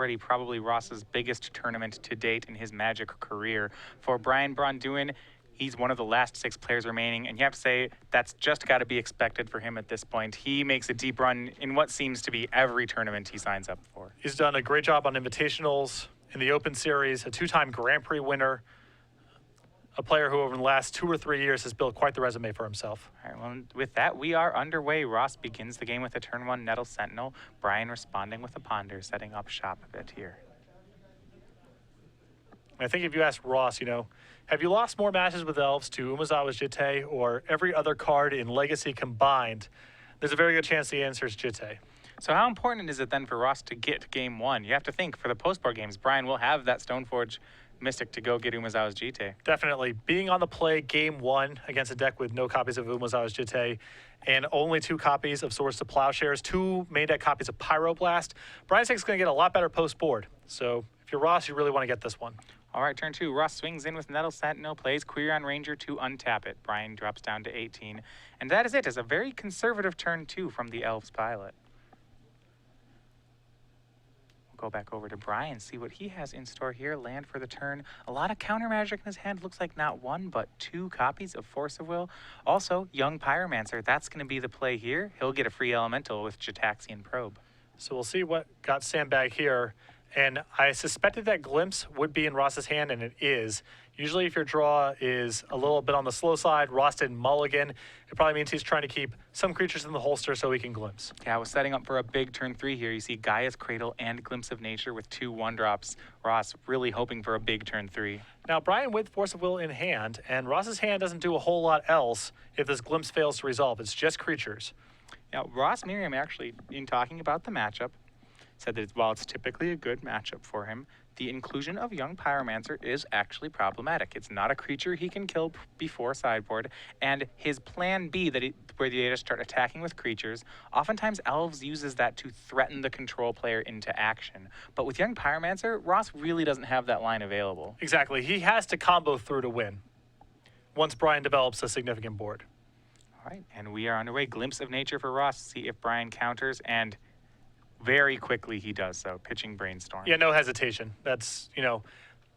already probably Ross's biggest tournament to date in his Magic career. For Brian Braun-Duin, he's one of the last 6 players remaining, and you have to say that's just got to be expected for him at this point. He makes a deep run in what seems to be every tournament he signs up for. He's done a great job on invitationals, in the Open Series, a 2-time Grand Prix winner, a player who over the last 2 or 3 years has built quite the resume for himself. All right, well, with that, we are underway. Ross begins the game with a turn 1 Nettle Sentinel. Brian responding with a Ponder, setting up shop a bit here. I think if you ask Ross, you know, have you lost more matches with Elves to Umezawa's Jitte or every other card in Legacy combined? There's a very good chance the answer is Jitte. So how important is it then for Ross to get game 1? You have to think for the post-board games, Brian will have that Stoneforge Mystic to go get Umezawa's Jitte. Definitely. Being on the play game 1 against a deck with no copies of Umezawa's Jitte and only 2 copies of Swords to Plowshares, 2 main deck copies of Pyroblast, Brian's deck's going to get a lot better post-board. So if you're Ross, you really want to get this one. All right, turn 2. Ross swings in with Nettle Sentinel, plays Quirion Ranger to untap it. Brian drops down to 18. And that is it. It's a very conservative turn 2 from the Elves pilot. We'll go back over to Brian, see what he has in store here. Land for the turn. A lot of counter magic in his hand. Looks like not 1, but 2 copies of Force of Will. Also, Young Pyromancer. That's going to be the play here. He'll get a free elemental with Jataxian Probe. So we'll see what got sandbagged here. And I suspected that Glimpse would be in Ross's hand, and it is. Usually if your draw is a little bit on the slow side, Ross didn't mulligan. It probably means he's trying to keep some creatures in the holster so he can Glimpse. Yeah, I was setting up for a big turn 3 here. You see Gaia's Cradle and Glimpse of Nature with 2 1-drops. Ross really hoping for a big turn 3. Now, Brian with Force of Will in hand, and Ross's hand doesn't do a whole lot else if this Glimpse fails to resolve. It's just creatures. Now, Ross Merriam actually, in talking about the matchup, said that while it's typically a good matchup for him, the inclusion of Young Pyromancer is actually problematic. It's not a creature he can kill before sideboard, and his plan B, where they just start attacking with creatures, oftentimes Elves uses that to threaten the control player into action. But with Young Pyromancer, Ross really doesn't have that line available. Exactly. He has to combo through to win once Brian develops a significant board. All right, and we are underway. Glimpse of Nature for Ross. See if Brian counters, and very quickly he does so, pitching Brainstorm. Yeah, no hesitation. That's, you know,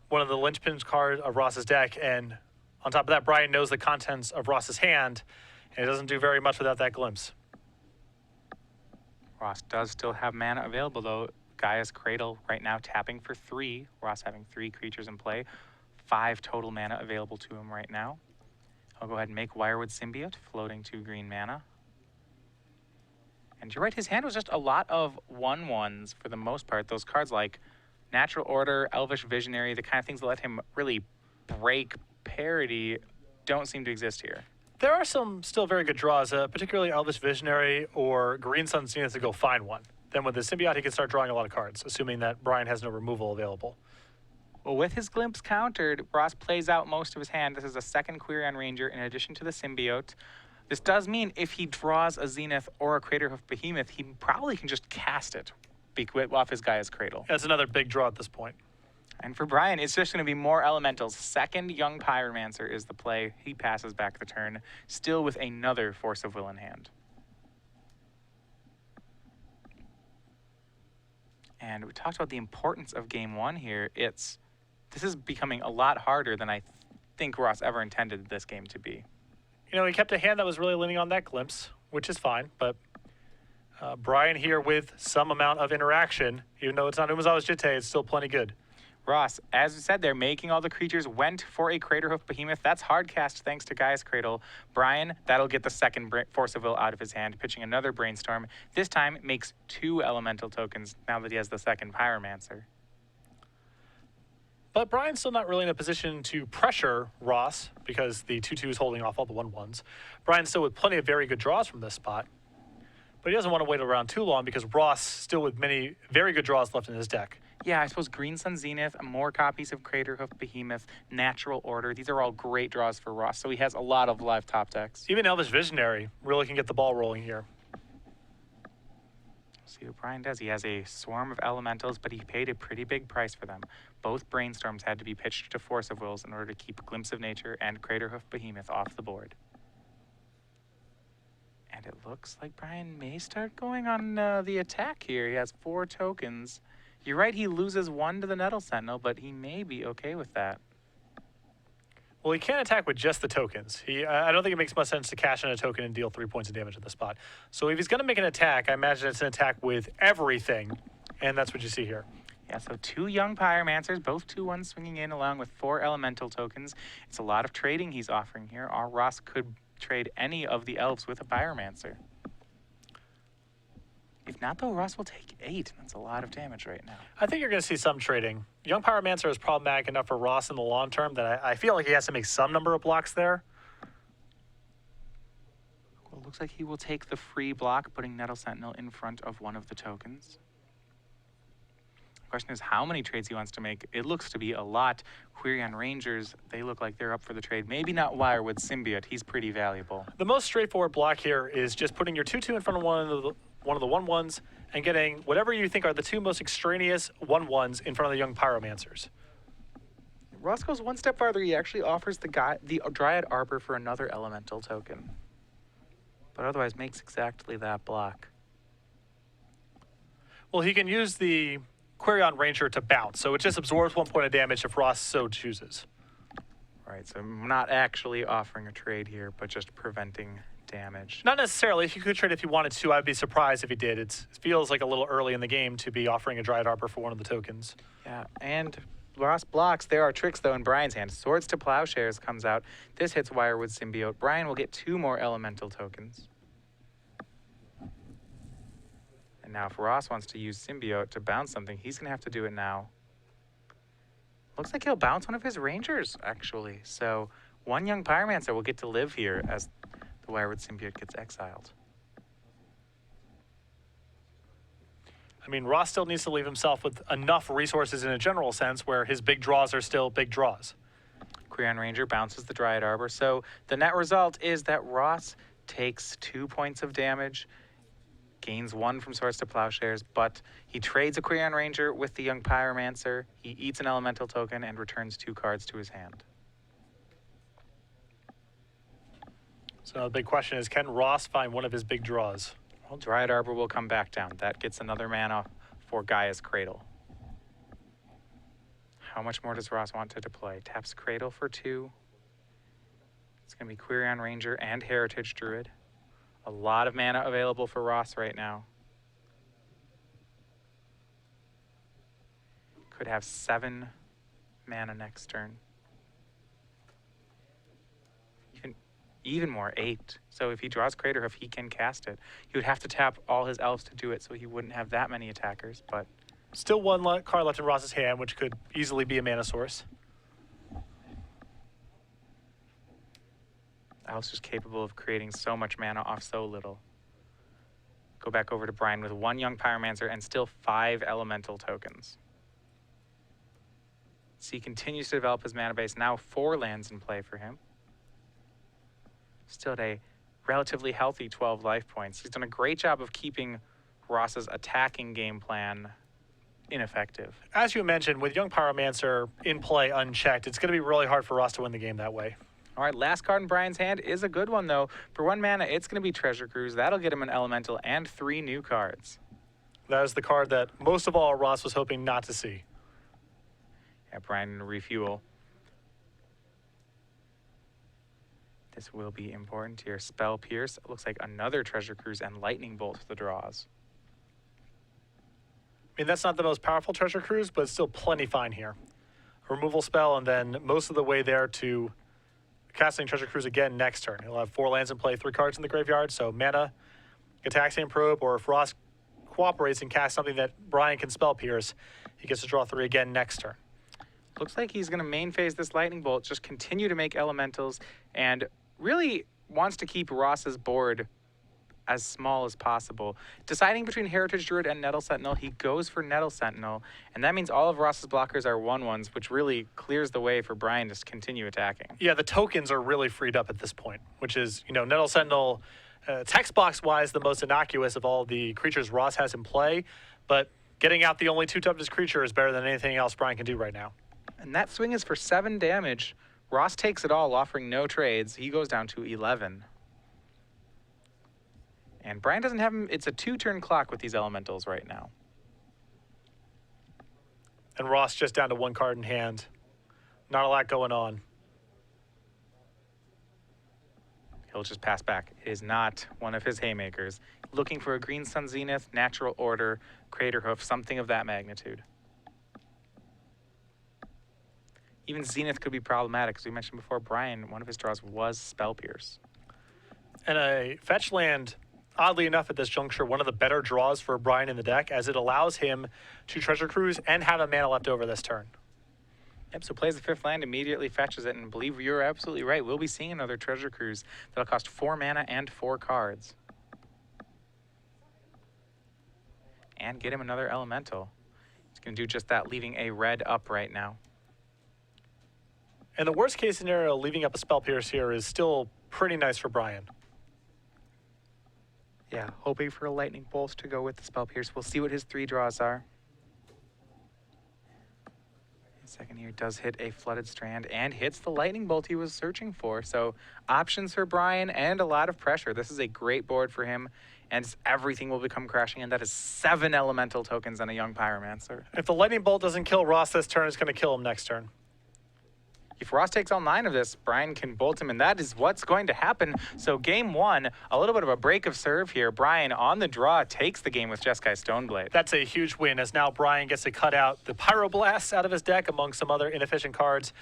one of the linchpin cards of Ross's deck, and on top of that, Brian knows the contents of Ross's hand, and it doesn't do very much without that Glimpse. Ross does still have mana available, though. Gaia's Cradle right now tapping for 3. Ross having 3 creatures in play. 5 total mana available to him right now. I'll go ahead and make Wirewood Symbiote, floating 2 green mana. And you're right, his hand was just a lot of 1/1s for the most part. Those cards like Natural Order, Elvish Visionary, the kind of things that let him really break parity don't seem to exist here. There are some still very good draws, particularly Elvish Visionary or Green Sun Zenith to go find one. Then with the Symbiote, he can start drawing a lot of cards, assuming that Brian has no removal available. Well, with his Glimpse countered, Ross plays out most of his hand. This is a second Quirion Ranger in addition to the Symbiote. This does mean if he draws a Zenith or a Craterhoof Behemoth, he probably can just cast it off his Gaia's Cradle. That's another big draw at this point. And for Brian, it's just going to be more elementals. Second Young Pyromancer is the play. He passes back the turn, still with another Force of Will in hand. And we talked about the importance of game 1 here. This is becoming a lot harder than I think Ross ever intended this game to be. You know, he kept a hand that was really leaning on that Glimpse, which is fine, but Brian here with some amount of interaction, even though it's not Umezawa's Jitte, it's still plenty good. Ross, as we said, they're making all the creatures, went for a Craterhoof Behemoth. That's hard cast thanks to Gaia's Cradle. Brian, that'll get the second Force of Will out of his hand, pitching another Brainstorm. This time, makes 2 elemental tokens now that he has the second Pyromancer. But Brian's still not really in a position to pressure Ross because the 2/2 is holding off all the 1/1s. Brian's still with plenty of very good draws from this spot. But he doesn't want to wait around too long because Ross still with many very good draws left in his deck. Yeah, I suppose Green Sun Zenith, more copies of Craterhoof Behemoth, Natural Order. These are all great draws for Ross, so he has a lot of live top decks. Even Elvish Visionary really can get the ball rolling here. See what Brian does. He has a swarm of elementals, but he paid a pretty big price for them. Both Brainstorms had to be pitched to Force of Wills in order to keep Glimpse of Nature and Craterhoof Behemoth off the board. And it looks like Brian may start going on the attack here. He has 4 tokens. You're right, he loses 1 to the Nettle Sentinel, but he may be okay with that. Well, he can't attack with just the tokens. I don't think it makes much sense to cash in a token and deal 3 points of damage at the spot. So if he's going to make an attack, I imagine it's an attack with everything, and that's what you see here. Yeah, so 2 young Pyromancers, both 2/1 swinging in along with 4 elemental tokens. It's a lot of trading he's offering here. Our Ross could trade any of the elves with a Pyromancer. If not, though, Ross will take 8. That's a lot of damage right now. I think you're going to see some trading. Young Pyromancer is problematic enough for Ross in the long term that I feel like he has to make some number of blocks there. Well, it looks like he will take the free block, putting Nettle Sentinel in front of one of the tokens. The question is how many trades he wants to make. It looks to be a lot. Quirion Rangers, they look like they're up for the trade. Maybe not Wirewood Symbiote. He's pretty valuable. The most straightforward block here is just putting your 2/2 in front of one of the 1/1s and getting whatever you think are the 2 most extraneous 1/1s in front of the young Pyromancers. Ross goes one step farther. He actually offers the Dryad Arbor for another elemental token, but otherwise makes exactly that block. Well, he can use the Quirion Ranger to bounce, so it just absorbs 1 point of damage if Ross so chooses. Right, so I'm not actually offering a trade here, but just preventing damage. Not necessarily. If you could trade if you wanted to, I'd be surprised if he did. It feels like a little early in the game to be offering a Dryad Arbor for one of the tokens. Yeah, and Ross blocks. There are tricks, though, in Brian's hand. Swords to Plowshares comes out. This hits Wirewood Symbiote. Brian will get 2 more elemental tokens. And now if Ross wants to use Symbiote to bounce something, he's going to have to do it now. Looks like he'll bounce one of his Rangers, actually. So 1 young Pyromancer will get to live here as the Wirewood Symbiote gets exiled. I mean, Ross still needs to leave himself with enough resources in a general sense where his big draws are still big draws. Quirion Ranger bounces the Dryad Arbor. So the net result is that Ross takes 2 points of damage, gains 1 from Swords to Plowshares, but he trades a Quirion Ranger with the young Pyromancer. He eats an elemental token and returns 2 cards to his hand. So the big question is, can Ross find one of his big draws? Well, Dryad Arbor will come back down. That gets another mana for Gaia's Cradle. How much more does Ross want to deploy? Taps Cradle for 2. It's going to be Quirion Ranger and Heritage Druid. A lot of mana available for Ross right now. Could have 7 mana next turn. Even more, 8. So if he draws Craterhoof, he can cast it. He would have to tap all his elves to do it, so he wouldn't have that many attackers, but... Still 1 card left in Ross's hand, which could easily be a mana source. Elves just capable of creating so much mana off so little. Go back over to Brian with 1 young Pyromancer and still 5 elemental tokens. So he continues to develop his mana base. Now 4 lands in play for him. Still at a relatively healthy 12 life points. He's done a great job of keeping Ross's attacking game plan ineffective. As you mentioned, with young Pyromancer in play unchecked, it's going to be really hard for Ross to win the game that way. All right, last card in Brian's hand is a good one, though. For 1 mana, it's going to be Treasure Cruise. That'll get him an elemental and 3 new cards. That is the card that most of all Ross was hoping not to see. Yeah, Brian refuel. This will be important here. Spell Pierce. Looks like another Treasure Cruise and Lightning Bolt for the draws. I mean, that's not the most powerful Treasure Cruise, but it's still plenty fine here. A removal spell, and then most of the way there to casting Treasure Cruise again next turn. He'll have 4 lands and play 3 cards in the graveyard, so mana, Gataxian Probe, or if Ross cooperates and casts something that Brian can Spell Pierce, he gets to draw 3 again next turn. Looks like he's going to main phase this Lightning Bolt, just continue to make elementals, and really wants to keep Ross's board as small as possible. Deciding between Heritage Druid and Nettle Sentinel, he goes for Nettle Sentinel, and that means all of Ross's blockers are 1/1s, which really clears the way for Brian to continue attacking. Yeah, the tokens are really freed up at this point, which is, you know, Nettle Sentinel, text box-wise, the most innocuous of all the creatures Ross has in play, but getting out the only 2 toughest creature is better than anything else Brian can do right now. And that swing is for 7 damage. Ross takes it all, offering no trades. He goes down to 11. And Brian doesn't have him. It's a 2-turn clock with these elementals right now. And Ross just down to 1 card in hand. Not a lot going on. He'll just pass back. It is not one of his haymakers. Looking for a Green Sun Zenith, Natural Order, Crater Hoof, something of that magnitude. Even Zenith could be problematic. As we mentioned before, Brian, one of his draws was Spell Pierce. And a fetch land, oddly enough, at this juncture, one of the better draws for Brian in the deck, as it allows him to Treasure Cruise and have a mana left over this turn. Yep, so plays the 5th land, immediately fetches it, and I believe you're absolutely right. We'll be seeing another Treasure Cruise that'll cost 4 mana and 4 cards. And get him another Elemental. He's going to do just that, leaving a red up right now. And the worst case scenario, leaving up a Spell Pierce here is still pretty nice for Brian. Yeah, hoping for a Lightning Bolt to go with the Spell Pierce. We'll see what his 3 draws are. Second here does hit a Flooded Strand and hits the Lightning Bolt he was searching for. So options for Brian and a lot of pressure. This is a great board for him, and everything will become crashing in. That is 7 Elemental tokens and a Young Pyromancer. If the Lightning Bolt doesn't kill Ross this turn, it's going to kill him next turn. If Ross takes all 9 of this, Brian can bolt him, and that is what's going to happen. So game 1, a little bit of a break of serve here. Brian, on the draw, takes the game with Jeskai Stoneblade. That's a huge win, as now Brian gets to cut out the Pyroblast out of his deck among some other inefficient cards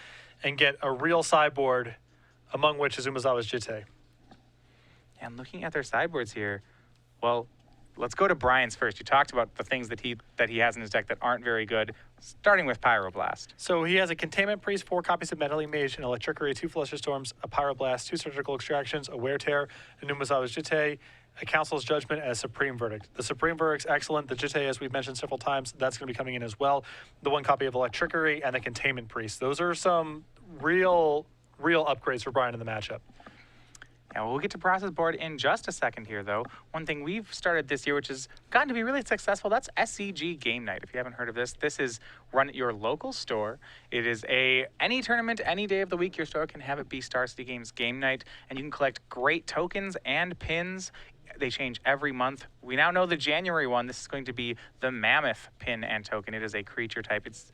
and get a real sideboard, among which is Umezawa's Jitte. And looking at their sideboards here, well, let's go to Brian's first. You talked about the things that he has in his deck that aren't very good, starting with Pyroblast. So he has a Containment Priest, 4 copies of Meddling Mage, an Electricity, 2 Flusterstorms, a Pyroblast, 2 Surgical Extractions, a Wear Tear, a Umezawa's Jitte, a Council's Judgment, and a Supreme Verdict. The Supreme Verdict's excellent. The Jitte, as we've mentioned several times, that's going to be coming in as well. The 1 copy of Electricity and the Containment Priest. Those are some real upgrades for Brian in the matchup. Now, we'll get to Process Board in just a second here, though. One thing we've started this year, which has gotten to be really successful, that's SCG Game Night. If you haven't heard of this, this is run at your local store. It is any tournament, any day of the week, your store can have it be Star City Games Game Night, and you can collect great tokens and pins. They change every month. We now know the January one. This is going to be the Mammoth pin and token. It is a creature type. It's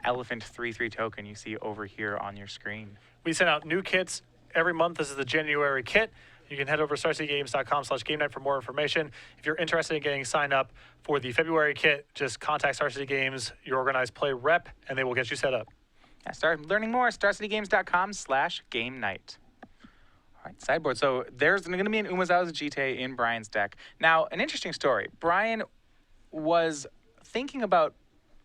Elephant 3/3 token you see over here on your screen. We send out new kits every month. This is the January kit. You can head over to starcitygames.com/game night for more information. If you're interested in getting signed up for the February kit, just contact Star City Games, your organized play rep, and they will get you set up. Yeah, start learning more, starcitygames.com/game night. All right, sideboard. So there's going to be an Umezawa's Jitte in Brian's deck. Now, an interesting story. Brian was thinking about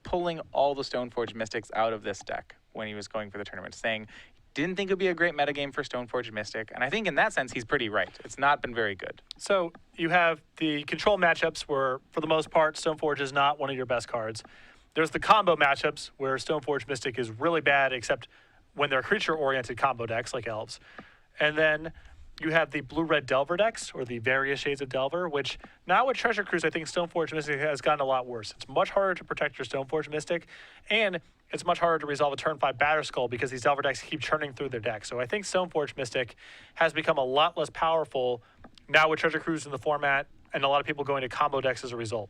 pulling all the Stoneforge Mystics out of this deck when he was going for the tournament, saying didn't think it would be a great metagame for Stoneforge Mystic. And I think in that sense, he's pretty right. It's not been very good. So you have the control matchups where, for the most part, Stoneforge is not one of your best cards. There's the combo matchups where Stoneforge Mystic is really bad, except when they're creature-oriented combo decks like Elves. And then you have the blue-red Delver decks, or the various shades of Delver, which now with Treasure Cruise, I think Stoneforge Mystic has gotten a lot worse. It's much harder to protect your Stoneforge Mystic, and it's much harder to resolve a turn 5 Batterskull because these Delver decks keep churning through their deck. So I think Stoneforge Mystic has become a lot less powerful now with Treasure Cruise in the format, and a lot of people going to combo decks as a result.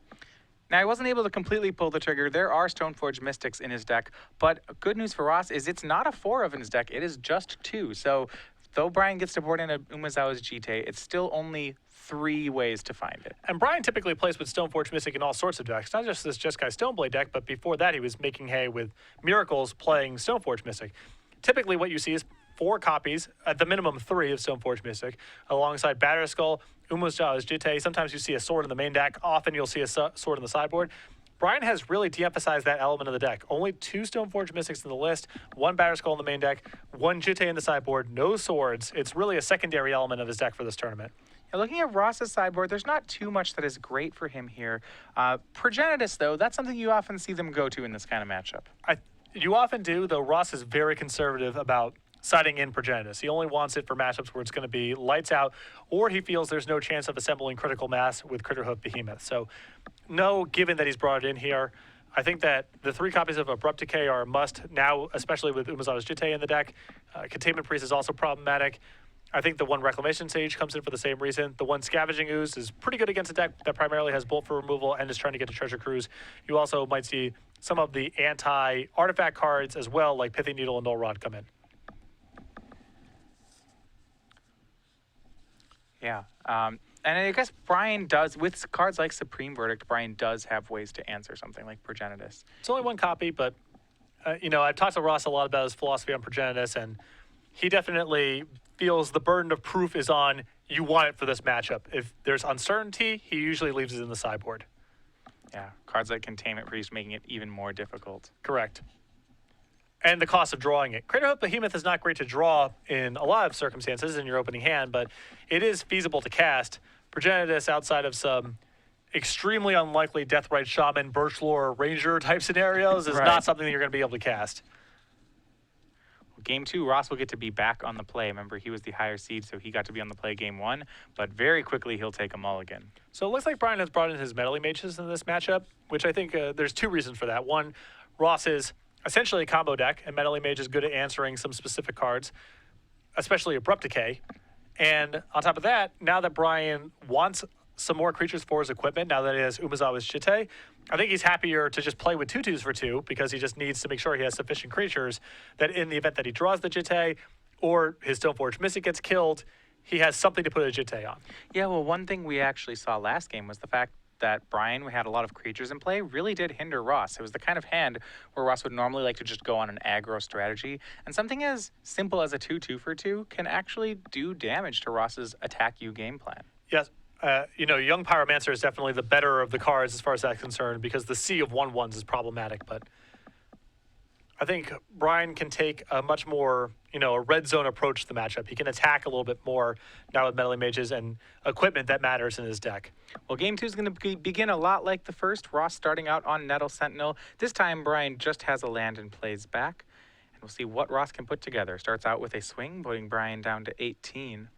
Now, I wasn't able to completely pull the trigger. There are Stoneforge Mystics in his deck, but good news for Ross is it's not a 4 of in his deck. It is just 2. So though Brian gets to board in a Umezawa's Jitte, it's still only 3 ways to find it. And Brian typically plays with Stoneforge Mystic in all sorts of decks, not just this Jeskai Stoneblade deck, but before that he was making hay with Miracles playing Stoneforge Mystic. Typically what you see is 4 copies, at the minimum 3 of Stoneforge Mystic, alongside Batterskull, Umezawa's Jitte. Sometimes you see a sword in the main deck. Often you'll see a sword in the sideboard. Brian has really de-emphasized that element of the deck. Only 2 Stoneforge Mystics in the list, 1 Batterskull in the main deck, 1 Jitte in the sideboard, no swords. It's really a secondary element of his deck for this tournament. Now, looking at Ross's sideboard, there's not too much that is great for him here. Progenitus, though, that's something you often see them go to in this kind of matchup. You often do, though Ross is very conservative about siding in Progenitus. He only wants it for matchups where it's going to be lights out, or he feels there's no chance of assembling critical mass with Critterhoof Behemoth. So, no, given that he's brought it in here, I think that the 3 copies of Abrupt Decay are a must now, especially with Umezawa's Jitte in the deck. Containment Priest is also problematic. I think the 1 Reclamation Sage comes in for the same reason. The 1 Scavenging Ooze is pretty good against a deck that primarily has Bolt for removal and is trying to get to Treasure Cruise. You also might see some of the anti-artifact cards as well, like Pithy Needle and Null Rod come in. Yeah. And I guess Brian does, with cards like Supreme Verdict, Brian does have ways to answer something like Progenitus. It's only one copy, but, I've talked to Ross a lot about his philosophy on Progenitus, and he definitely feels the burden of proof is on you want it for this matchup. If there's uncertainty, he usually leaves it in the sideboard. Yeah, cards like Containment Priest making it even more difficult. Correct. And the cost of drawing it. Craterhoof Behemoth is not great to draw in a lot of circumstances in your opening hand, but it is feasible to cast. Progenitus, outside of some extremely unlikely Deathrite Shaman, Birchlore, Ranger type scenarios, is not something that you're going to be able to cast. Well, game 2, Ross will get to be back on the play. Remember, he was the higher seed, so he got to be on the play game 1, but very quickly he'll take a mulligan. So it looks like Brian has brought in his Meddling Mages in this matchup, which I think there's 2 reasons for that. One, Ross is essentially a combo deck, and Meddling Mage is good at answering some specific cards, especially Abrupt Decay. And on top of that, now that Brian wants some more creatures for his equipment, now that he has Umezawa's Jitte, I think he's happier to just play with 2/2s for 2 because he just needs to make sure he has sufficient creatures that in the event that he draws the Jitte or his Stoneforge Mystic gets killed, he has something to put a Jitte on. Yeah, well, one thing we actually saw last game was the fact that Brian had a lot of creatures in play really did hinder Ross. It was the kind of hand where Ross would normally like to just go on an aggro strategy, and something as simple as a 2/2 for 2 can actually do damage to Ross's attack you game plan. Yes. Young Pyromancer is definitely the better of the cards as far as that's concerned because the sea of 1/1s is problematic, but I think Brian can take a much more, a red zone approach to the matchup. He can attack a little bit more now with Meddling Mages and equipment that matters in his deck. Well, game 2 is going to begin a lot like the first. Ross starting out on Nettle Sentinel. This time, Brian just has a land and plays back. And we'll see what Ross can put together. Starts out with a swing, putting Brian down to 18.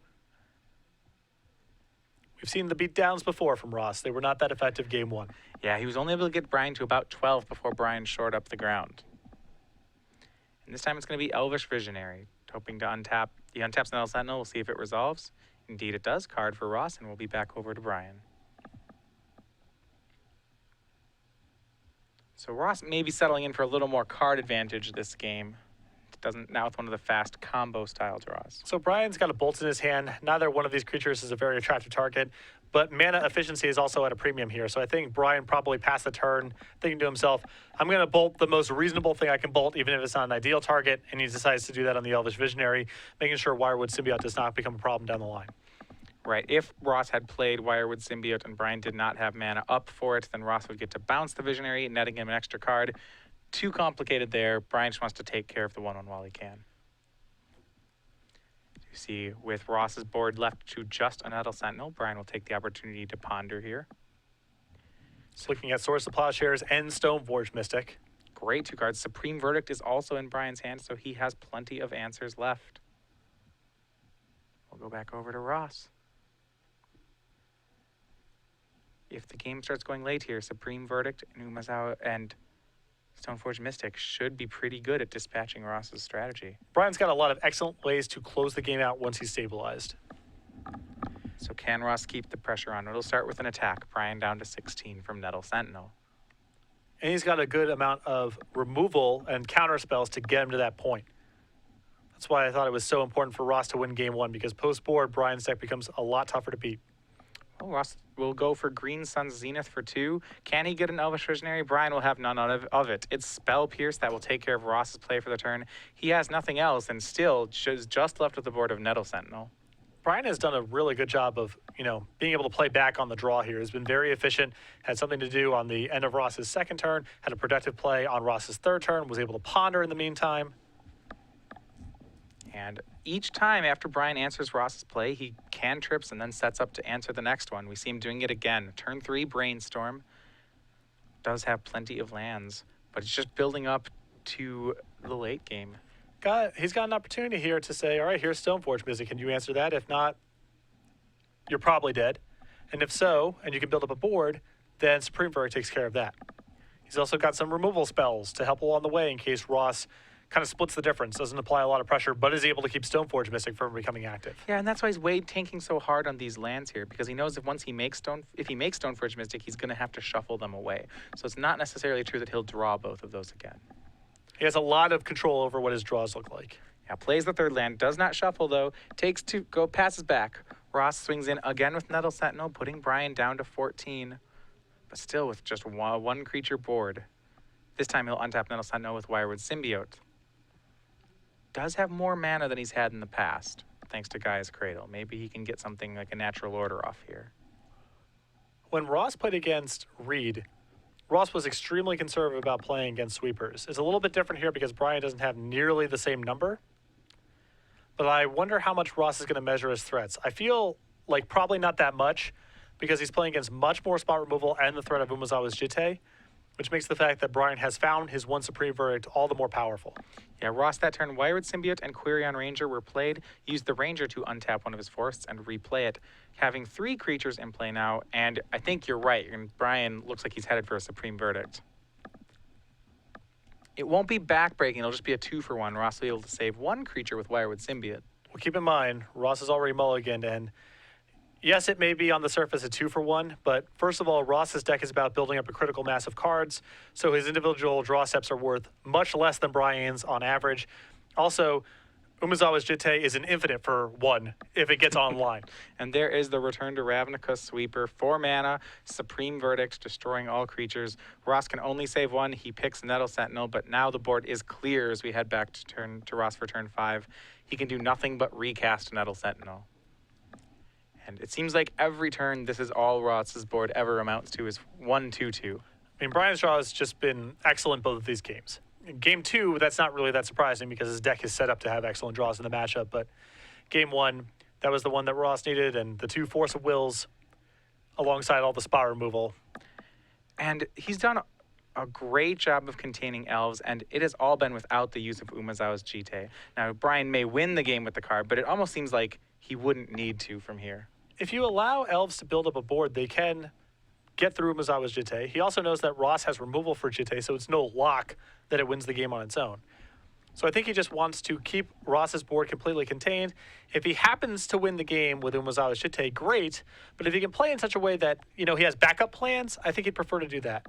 We've seen the beatdowns before from Ross. They were not that effective game 1. Yeah, he was only able to get Brian to about 12 before Brian shored up the ground. And this time it's going to be Elvish Visionary, hoping to untap. He untaps Nettle Sentinel. We'll see if it resolves. Indeed it does. Card for Ross, and we'll be back over to Brian. So Ross may be settling in for a little more card advantage this game. Now with one of the fast combo style draws. So Brian's got a Bolt in his hand. Neither one of these creatures is a very attractive target, but mana efficiency is also at a premium here. So I think Brian probably passed the turn thinking to himself, I'm going to bolt the most reasonable thing I can bolt, even if it's not an ideal target, and he decides to do that on the Elvish Visionary, making sure Wirewood Symbiote does not become a problem down the line. Right. If Ross had played Wirewood Symbiote and Brian did not have mana up for it, then Ross would get to bounce the Visionary, netting him an extra card. Too complicated there. Brian just wants to take care of the 1/1 while he can. You see, with Ross's board left to just a Nettle Sentinel, Brian will take the opportunity to ponder here. So looking at Source of Plowshares and Stoneforge Mystic. Great 2 cards. Supreme Verdict is also in Brian's hand, so he has plenty of answers left. We'll go back over to Ross. If the game starts going late here, Supreme Verdict and Umezawa and Stoneforge Mystic should be pretty good at dispatching Ross's strategy. Brian's got a lot of excellent ways to close the game out once he's stabilized. So can Ross keep the pressure on? It'll start with an attack. Brian down to 16 from Nettle Sentinel. And he's got a good amount of removal and counter spells to get him to that point. That's why I thought it was so important for Ross to win game 1, because post-board, Brian's deck becomes a lot tougher to beat. Oh, Ross will go for Green Sun's Zenith for 2. Can he get an Elvish Visionary? Brian will have none of it. It's Spell Pierce that will take care of Ross's play for the turn. He has nothing else and still is just left with the board of Nettle Sentinel. Brian has done a really good job of, being able to play back on the draw here. He's been very efficient, had something to do on the end of Ross's second turn, had a productive play on Ross's third turn, was able to ponder in the meantime. And each time after Brian answers Ross's play, he cantrips and then sets up to answer the next one. We see him doing it again. Turn 3, Brainstorm. Does have plenty of lands, but it's just building up to the late game. He's got an opportunity here to say, all right, here's Stoneforge Mystic. Can you answer that? If not, you're probably dead. And if so, and you can build up a board, then Supreme Verdict takes care of that. He's also got some removal spells to help along the way in case Ross kind of splits the difference, doesn't apply a lot of pressure, but is able to keep Stoneforge Mystic from becoming active. Yeah, and that's why he's tanking so hard on these lands here, because he knows if he makes Stoneforge Mystic, he's going to have to shuffle them away. So it's not necessarily true that he'll draw both of those again. He has a lot of control over what his draws look like. Yeah, plays the third land, does not shuffle though, passes back. Ross swings in again with Nettle Sentinel, putting Brian down to 14, but still with just one creature board. This time he'll untap Nettle Sentinel with Wirewood Symbiote. Does have more mana than he's had in the past, thanks to Gaia's Cradle. Maybe he can get something like a natural order off here. When Ross played against Reed, Ross was extremely conservative about playing against sweepers. It's a little bit different here because Brian doesn't have nearly the same number. But I wonder how much Ross is going to measure his threats. I feel like probably not that much because he's playing against much more spot removal and the threat of Umezawa's Jitte, which makes the fact that Brian has found his one Supreme Verdict all the more powerful. Yeah, Ross that turn, Wirewood Symbiote and Quirion Ranger were played. Used the Ranger to untap one of his forests and replay it, having 3 creatures in play now. And I think you're right, and Brian looks like he's headed for a Supreme Verdict. It won't be backbreaking, it'll just be a 2-for-1. Ross will be able to save 1 creature with Wirewood Symbiote. Well, keep in mind, Ross is already mulliganed, and yes, it may be on the surface a 2-for-1, but first of all, Ross's deck is about building up a critical mass of cards, so his individual draw steps are worth much less than Brian's on average. Also, Umezawa's Jitte is an infinite for 1 if it gets online. And there is the Return to Ravnica Sweeper, 4 mana, Supreme Verdict, destroying all creatures. Ross can only save 1. He picks Nettle Sentinel, but now the board is clear as we head back to Ross for turn 5. He can do nothing but recast Nettle Sentinel. And it seems like every turn, this is all Ross's board ever amounts to is 1-2-2. I mean, Brian's draw has just been excellent both of these games. In game 2, that's not really that surprising because his deck is set up to have excellent draws in the matchup. But game 1, that was the one that Ross needed, and the 2 Force of Wills alongside all the spot removal. And he's done a great job of containing elves, and it has all been without the use of Umezawa's Jitte. Now, Brian may win the game with the card, but it almost seems like he wouldn't need to from here. If you allow elves to build up a board, they can get through Umezawa's Jitte. He also knows that Ross has removal for Jitte, so it's no lock that it wins the game on its own. So I think he just wants to keep Ross's board completely contained. If he happens to win the game with Umezawa's Jitte, great. But if he can play in such a way that, he has backup plans, I think he'd prefer to do that.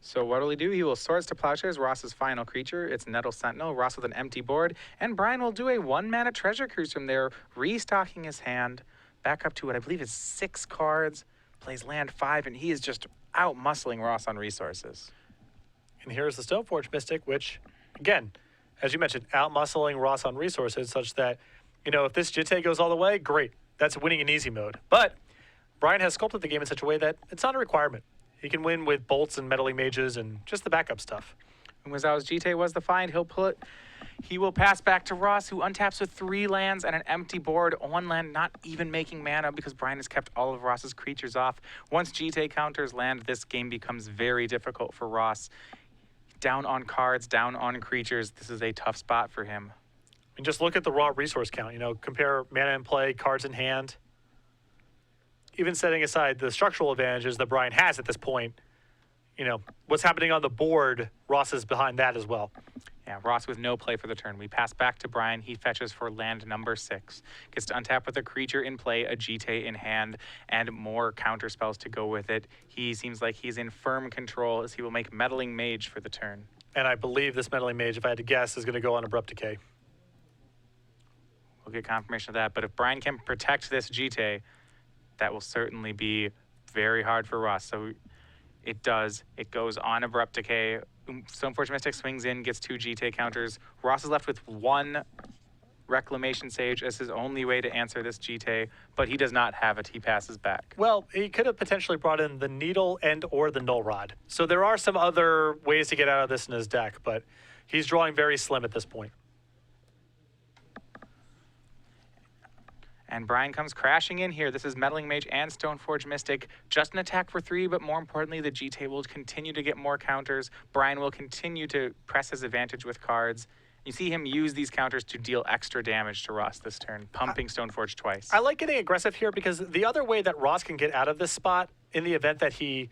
So what will he do? He will Swords to Plowshares, Ross's final creature. It's Nettle Sentinel, Ross with an empty board. And Brian will do a 1-mana Treasure Cruise from there, restocking his hand back up to what I believe is 6 cards. Plays land 5, and he is just out-muscling Ross on resources. And here's the Stoneforge Mystic, which, again, as you mentioned, out-muscling Ross on resources such that, if this Jitte goes all the way, great. That's winning in easy mode. But Brian has sculpted the game in such a way that it's not a requirement. He can win with bolts and meddling mages and just the backup stuff. Umezawa's Jitte was the find. He will pass back to Ross, who untaps with 3 lands and an empty board. 1 land not even making mana because Brian has kept all of Ross's creatures off. Once Jitte counters land, this game becomes very difficult for Ross. Down on cards, down on creatures. This is a tough spot for him. I mean, just look at the raw resource count. Compare mana in play, cards in hand. Even setting aside the structural advantages that Brian has at this point, what's happening on the board, Ross is behind that as well. Yeah, Ross with no play for the turn. We pass back to Brian. He fetches for land number 6. Gets to untap with a creature in play, a Jitte in hand, and more counter spells to go with it. He seems like he's in firm control as he will make Meddling Mage for the turn. And I believe this Meddling Mage, if I had to guess, is going to go on Abrupt Decay. We'll get confirmation of that. But if Brian can protect this Jitte, that will certainly be very hard for Ross. So it does. It goes on Abrupt Decay. Stoneforge Mystic swings in, gets 2 Jitte counters. Ross is left with 1 Reclamation Sage as his only way to answer this Jitte, but he does not have it. He passes back. Well, he could have potentially brought in the Needle and or the Null Rod. So there are some other ways to get out of this in his deck, but he's drawing very slim at this point. And Brian comes crashing in here. This is Meddling Mage and Stoneforge Mystic. Just an attack for 3, but more importantly, the Jitte will continue to get more counters. Brian will continue to press his advantage with cards. You see him use these counters to deal extra damage to Ross this turn, pumping Stoneforge twice. I like getting aggressive here because the other way that Ross can get out of this spot in the event that he,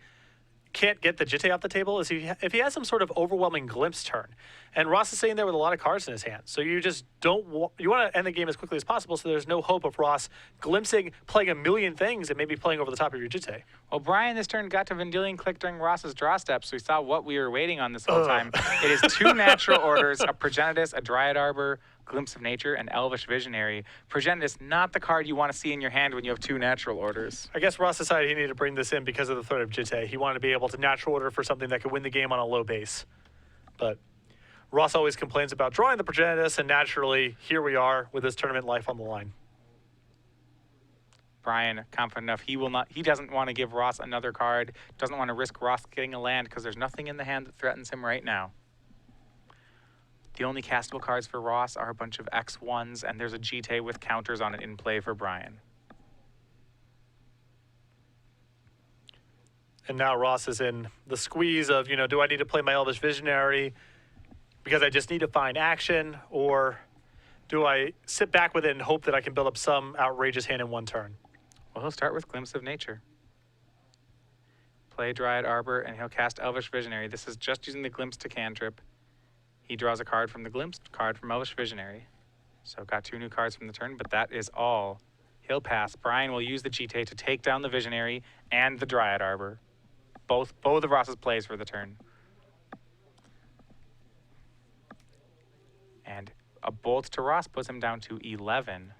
can't get the Jitte off the table is if he has some sort of overwhelming glimpse turn. And Ross is sitting there with a lot of cards in his hand. So you just you want to end the game as quickly as possible so there's no hope of Ross glimpsing, playing a million things, and maybe playing over the top of your Jitte. Well, Brian this turn got to Vendilion Click during Ross's draw step, so we saw what we were waiting on this whole time. It is 2 natural orders, a Progenitus, a Dryad Arbor, Glimpse of Nature, and Elvish Visionary. Progenitus, not the card you want to see in your hand when you have 2 natural orders. I guess Ross decided he needed to bring this in because of the threat of Jitte. He wanted to be able to natural order for something that could win the game on a low base. But Ross always complains about drawing the Progenitus, and naturally, here we are with his tournament life on the line. Brian, confident enough, he doesn't want to give Ross another card, doesn't want to risk Ross getting a land because there's nothing in the hand that threatens him right now. The only castable cards for Ross are a bunch of X1s, and there's a Jitte with counters on it in play for Brian. And now Ross is in the squeeze of, do I need to play my Elvish Visionary because I just need to find action, or do I sit back with it and hope that I can build up some outrageous hand in one turn? Well, he'll start with Glimpse of Nature. Play Dryad Arbor, and he'll cast Elvish Visionary. This is just using the Glimpse to cantrip. He draws a card from the Glimpse, card from Elvish Visionary. So got 2 new cards from the turn, but that is all. He'll pass. Brian will use the Jitte to take down the Visionary and the Dryad Arbor. Both of Ross's plays for the turn. And a bolt to Ross puts him down to 11.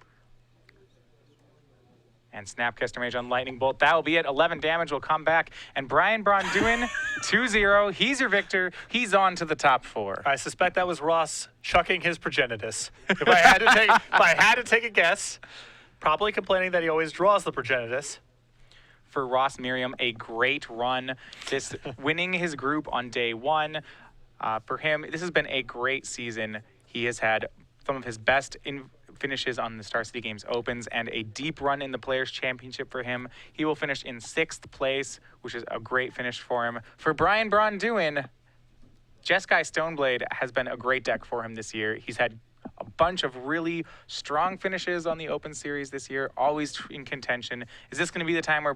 And Snapcaster Mage on Lightning Bolt. That will be it. 11 damage will come back. And Brian Braun-Duin, 2-0. He's your victor. He's on to the top 4. I suspect that was Ross chucking his Progenitus. If I had to take a guess, probably complaining that he always draws the Progenitus. For Ross Merriam, a great run. This winning his group on day 1. For him, this has been a great season. He has had some of his best finishes on the Star City Games Opens and a deep run in the Players' Championship for him. He will finish in 6th place, which is a great finish for him. For Brian Braun-Duin, Jeskai Stoneblade has been a great deck for him this year. He's had a bunch of really strong finishes on the Open Series this year, always in contention. Is this going to be the time where